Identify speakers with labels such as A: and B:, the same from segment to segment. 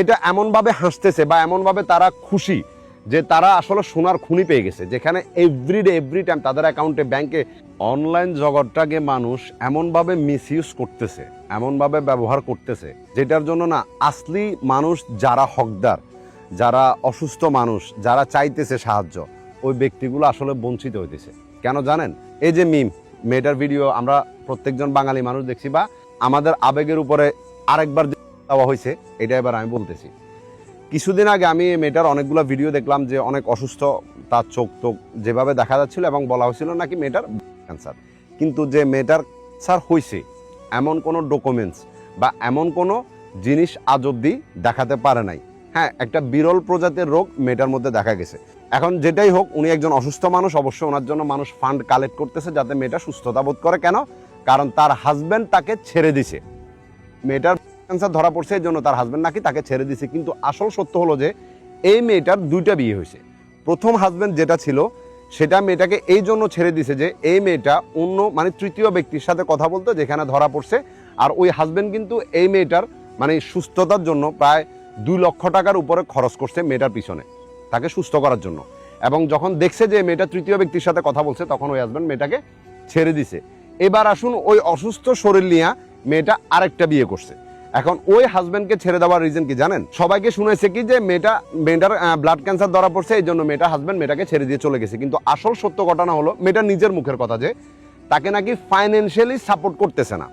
A: এটা এমনভাবে হাসতেছে বা এমনভাবে তারা খুশি যে তারা আসলে সোনার খুনি পেয়ে গেছে, যেখানে এভরি টাইম তাদের অ্যাকাউন্টে ব্যাংকে অনলাইন জগৎটাকে মানুষ এমনভাবে মিসইউজ করতেছে, এমনভাবে ব্যবহার করতেছে, যেটার জন্য না আসলি মানুষ যারা হকদার, যারা অসুস্থ মানুষ, যারা চাইতেছে সাহায্য, ওই ব্যক্তিগুলো আসলে বঞ্চিত হইতেছে। কেন জানেন? এই যে মেয়েটার ভিডিও আমরা প্রত্যেকজন বাঙালি মানুষ দেখছি, বা আমাদের আবেগের উপরে আরেকবার দেওয়া হয়েছে, এটা এবার আমি বলতেছি। কিছুদিন আগে আমি মেয়েটার অনেকগুলো ভিডিও দেখলাম যে অনেক অসুস্থ, তার চোখ যেভাবে দেখা যাচ্ছিল এবং বলা হয়েছিল নাকি মেয়েটার ক্যান্সার। কিন্তু যে মেয়েটার ক্যান্সার হয়েছে এমন কোনো ডকুমেন্টস বা এমন কোনো জিনিস আজ অব্দি দেখাতে পারে নাই। হ্যাঁ, একটা বিরল প্রজাতির রোগ মেয়েটার মধ্যে দেখা গেছে। এখন যেটাই হোক, উনি একজন অসুস্থ মানুষ, অবশ্যই ওনার জন্য মানুষ ফান্ড কালেক্ট করতেছে যাতে মেয়েটা সুস্থতা বোধ করে। কেন? কারণ তার হাজব্যান্ড তাকে ছেড়ে দিছে। মেয়েটার ক্যান্সার ধরা পড়ছে, এই জন্য তার হাজব্যান্ড নাকি তাকে ছেড়ে দিছে। কিন্তু আসল সত্য হলো যে এই মেয়েটার দুইটা বিয়ে হয়েছে। প্রথম হাজব্যান্ড যেটা ছিল সেটা মেয়েটাকে এই জন্য ছেড়ে দিছে যে এই মেয়েটা অন্য তৃতীয় ব্যক্তির সাথে কথা বলতো, যেখানে ধরা পড়ছে। আর ওই হাজব্যান্ড কিন্তু এই মেয়েটার সুস্থতার জন্য প্রায় 2 লক্ষ টাকার উপরে খরচ করছে মেয়েটার পিছনে, তাকে সুস্থ করার জন্য। এবং যখন দেখছে যে মেয়েটা তৃতীয় ব্যক্তির সাথে কথা বলছে, তখন ওই হাজব্যান্ড মেয়েটাকে ছেড়ে দিছে। এবার আসুন, ওই অসুস্থ শরীর নিয়ে মেয়েটা আরেকটা বিয়ে করছে। এখন ওই হাজব্যান্ডকে ছেড়ে দেওয়ার রিজন কি জানেন? সবাইকে শুনেছে কি যে মেয়েটার ব্লাড ক্যান্সার ধরা পড়ছে, এই জন্য মেয়েটার হাজব্যান্ড মেয়েটাকে ছেড়ে দিয়ে চলে গেছে। কিন্তু আসল সত্য ঘটনা হলো মেয়েটার নিজের মুখের কথা যে তাকে নাকি ফাইন্যান্সিয়ালি সাপোর্ট করতেছে না,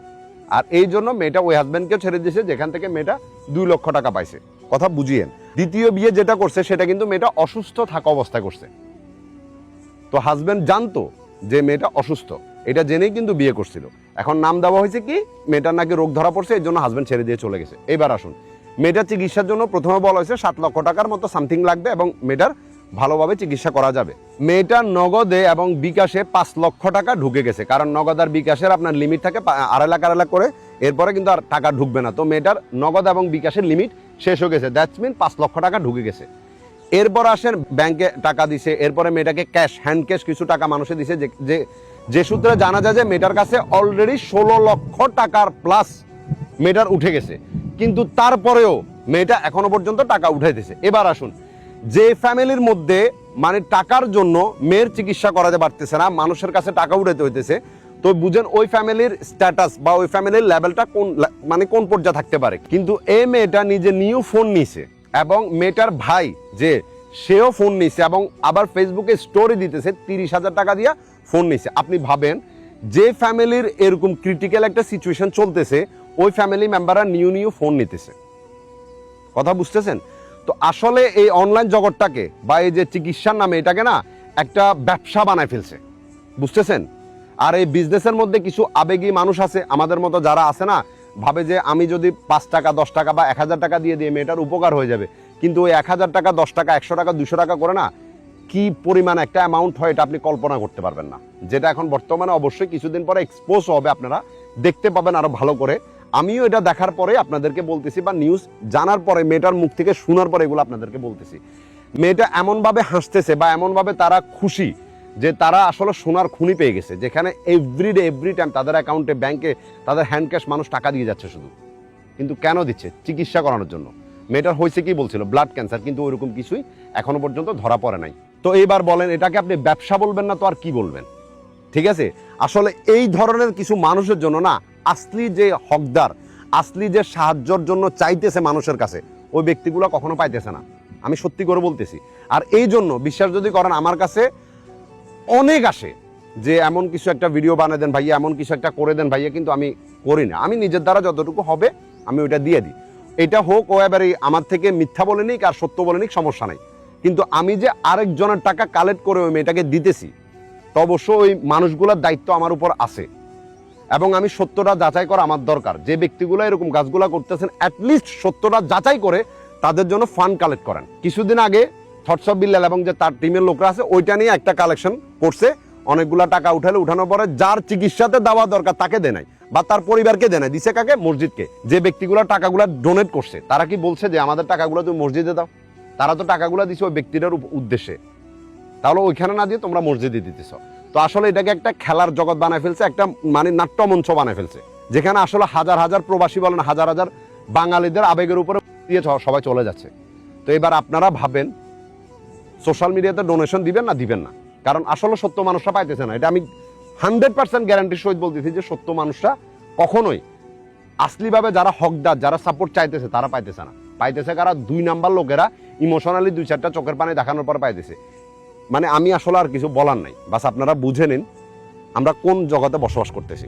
A: আর এই জন্য মেয়েটা ওই হাজব্যান্ডকে ছেড়ে দিয়েছে, যেখান থেকে মেয়েটা 2 লক্ষ টাকা পাইছে। কথা বুঝিয়েন। দ্বিতীয় বিয়ে যেটা করছে সেটা কিন্তু মেয়েটা অসুস্থ থাকা অবস্থায় করছে। তো হাজব্যান্ড জানতো যে মেয়েটা অসুস্থ, এটা জেনেই কিন্তু বিয়ে করছিল। এখন নাম দেওয়া হয়েছে কি মেয়েটার নাকি রোগ ধরা পড়ছে, এই জন্য হাজব্যান্ড ছেড়ে দিয়ে চলে গেছে। এবার আসুন, মেয়েটার চিকিৎসার জন্য প্রথমে বলা হয়েছে 7 লক্ষ টাকার মতো সামথিং লাগবে এবং মেয়েটার ভালোভাবে চিকিৎসা করা যাবে। মেয়েটার নগদে এবং বিকাশে 5 লক্ষ টাকা ঢুকে গেছে, কারণ নগদ আর বিকাশের আপনার লিমিট থাকে 2.5 লাখ করে, এরপরে কিন্তু আর টাকা ঢুকবে না। তো মেয়েটার নগদ এবং বিকাশের লিমিট শেষ হয়ে গেছে, দ্যাটস মিন 5 লক্ষ টাকা ঢুকে গেছে। এরপর আসেন ব্যাংকে টাকা দিছে, এরপরে মেয়েটাকে ক্যাশ, হ্যান্ড ক্যাশ কিছু টাকা মানুষে দিছে, যে সূত্রে জানা যায় যে মেয়েটার কাছে অলরেডি 16 লক্ষ টাকার প্লাস মেয়েটার উঠে গেছে। কিন্তু তারপরেও মেয়েটা এখনো পর্যন্ত টাকা উঠাইতেছে। এবার আসুন, যে ফ্যামিলির মধ্যে টাকার জন্য মেয়ের চিকিৎসা করাতে পারতেছে না, মানুষের কাছে টাকা উঠাইতে হইতেছে, তো বুঝেন ওই ফ্যামিলির স্ট্যাটাস বা ওই ফ্যামিলির লেভেলটা কোন পর্যায়ে থাকতে পারে। কিন্তু এই মেয়েটা নিজে নিউ ফোন নিছে এবং মেয়েটার ভাই যে সেও ফোন নিছে এবং আবার ফেসবুকে স্টোরি দিতেছে 30,000 টাকা দিয়া ফোন নিছে। আপনি ভাবেন, যে ফ্যামিলির এরকম ক্রিটিক্যাল একটা সিচুয়েশন চলতেছে, ওই ফ্যামিলি মেম্বাররা নিউ ফোন নিতেছে। কথা বুঝতেছেন? তো আসলে এই অনলাইন জগৎটাকে বা এই যে চিকিৎসার নামে এটাকে না একটা ব্যবসা বানায় ফেলছে, বুঝতেছেন? আর এই বিজনেসের মধ্যে কিছু আবেগী মানুষ আছে আমাদের মতো, যারা আছে না, ভাবে যে আমি যদি 5 টাকা 10 টাকা বা 1000 টাকা দিয়ে মেয়েটার উপকার হয়ে যাবে। কিন্তু ওই 1000 টাকা 10 টাকা 100 টাকা 200 টাকা করে না কি পরিমাণ একটা অ্যামাউন্ট হয়, এটা আপনি কল্পনা করতে পারবেন না। যেটা এখন বর্তমানে অবশ্যই কিছুদিন পরে এক্সপোজ হবে, আপনারা দেখতে পাবেন আরো ভালো করে। আমিও এটা দেখার পরে আপনাদেরকে বলতেছি, বা নিউজ জানার পরে, মেয়েটার মুখ থেকে শোনার পরে এগুলো আপনাদেরকে বলতেছি। মেয়েটা এমনভাবে হাসতেছে বা এমনভাবে তারা খুশি যে তারা আসলে সোনার খুনি পেয়ে গেছে, যেখানে এভরি টাইম তাদের অ্যাকাউন্টে ব্যাংকে তাদের হ্যান্ড ক্যাশ মানুষ টাকা দিয়ে যাচ্ছে শুধু। কিন্তু কেন দিচ্ছে? চিকিৎসা করানোর জন্য। মেয়েটার হয়েছে কি বলছিল? ব্লাড ক্যান্সার, কিন্তু ওইরকম কিছুই এখনো পর্যন্ত ধরা পড়ে নাই। তো এইবার বলেন, এটাকে আপনি ব্যবসা বলবেন না তো আর কি বলবেন? ঠিক আছে, আসলে এই ধরনের কিছু মানুষের জন্য না আসলি যে হকদার, আসলি যে সাহায্যের জন্য চাইতেছে মানুষের কাছে, ওই ব্যক্তিগুলো কখনো পাইতেছে না। আমি সত্যি করে বলতেছি। আর এই জন্য বিশ্বাস যদি করেন, আমার কাছে অনেক আসে যে এমন কিছু একটা ভিডিও বানিয়ে দেন ভাইয়া, এমন কিছু একটা করে দেন ভাইয়া, কিন্তু আমি করি না। আমি নিজের দ্বারা যতটুকু হবে আমি ওইটা দিয়ে দিই। এটা হোক ও এবারে আমার থেকে মিথ্যা বলে নিক আর সত্য বলে নিক, সমস্যা নাই। কিন্তু আমি যে আরেকজনের টাকা কালেক্ট করে ওই মেয়েটাকে দিতেছি, তো অবশ্যই ওই মানুষগুলোর দায়িত্ব আমার উপর আছে এবং আমি সত্যটা যাচাই করা আমার দরকার। যে ব্যক্তিগুলো এরকম কাজগুলো করতেছেন, অ্যাটলিস্ট সত্যটা যাচাই করে তাদের জন্য ফান্ড কালেক্ট করেন। কিছুদিন আগে থটস অফ বিল্লাল এবং যে তার টিমের লোকরা আছে, ওইটা নিয়ে একটা কালেকশন করছে। অনেকগুলা টাকা উঠানোর পরে যার চিকিৎসাতে দেওয়া দরকার তাকে দেয় নাই, বা তার পরিবারকে দেয় নাই, দিছে কাকে? মসজিদকে। যে ব্যক্তিগুলো টাকাগুলো ডোনেট করছে, তারা কি বলছে যে আমাদের টাকাগুলো তুমি মসজিদে দাও? তারা তো টাকাগুলো দিছে ওই ব্যক্তিটার উদ্দেশ্যে, তাহলে ওইখানে না দিয়ে তোমরা মসজিদে দিতেছ। তো আসলে এটাকে একটা খেলার জগৎ বানায় ফেলছে, একটা নাট্যমঞ্চ বানায় ফেলছে, যেখানে আসলে হাজার হাজার প্রবাসী বলেন, হাজার হাজার বাঙালিদের আবেগের উপরে দিয়ে সবাই চলে যাচ্ছে। তো এবার আপনারা ভাবেন সোশ্যাল মিডিয়াতে ডোনেশন দিবেন না দিবেন না, কারণ আসলে সত্য মানুষরা পাইতেছে না। এটা আমি 100% গ্যারান্টির সহিত বলতেছি যে সত্য মানুষরা কখনোই আসলিভাবে যারা হকদার, যারা সাপোর্ট চাইতেছে তারা পাইতেছে না। পাইতেছে কারা? 2 নাম্বার লোকেরা ইমোশনালি 2-4টা চোখের পানি দেখানোর পর পাইতেছে। মানে আমি আসলে আর কিছু বলার নাই, বাস আপনারা বুঝে নিন আমরা কোন জগতে বসবাস করতেছি।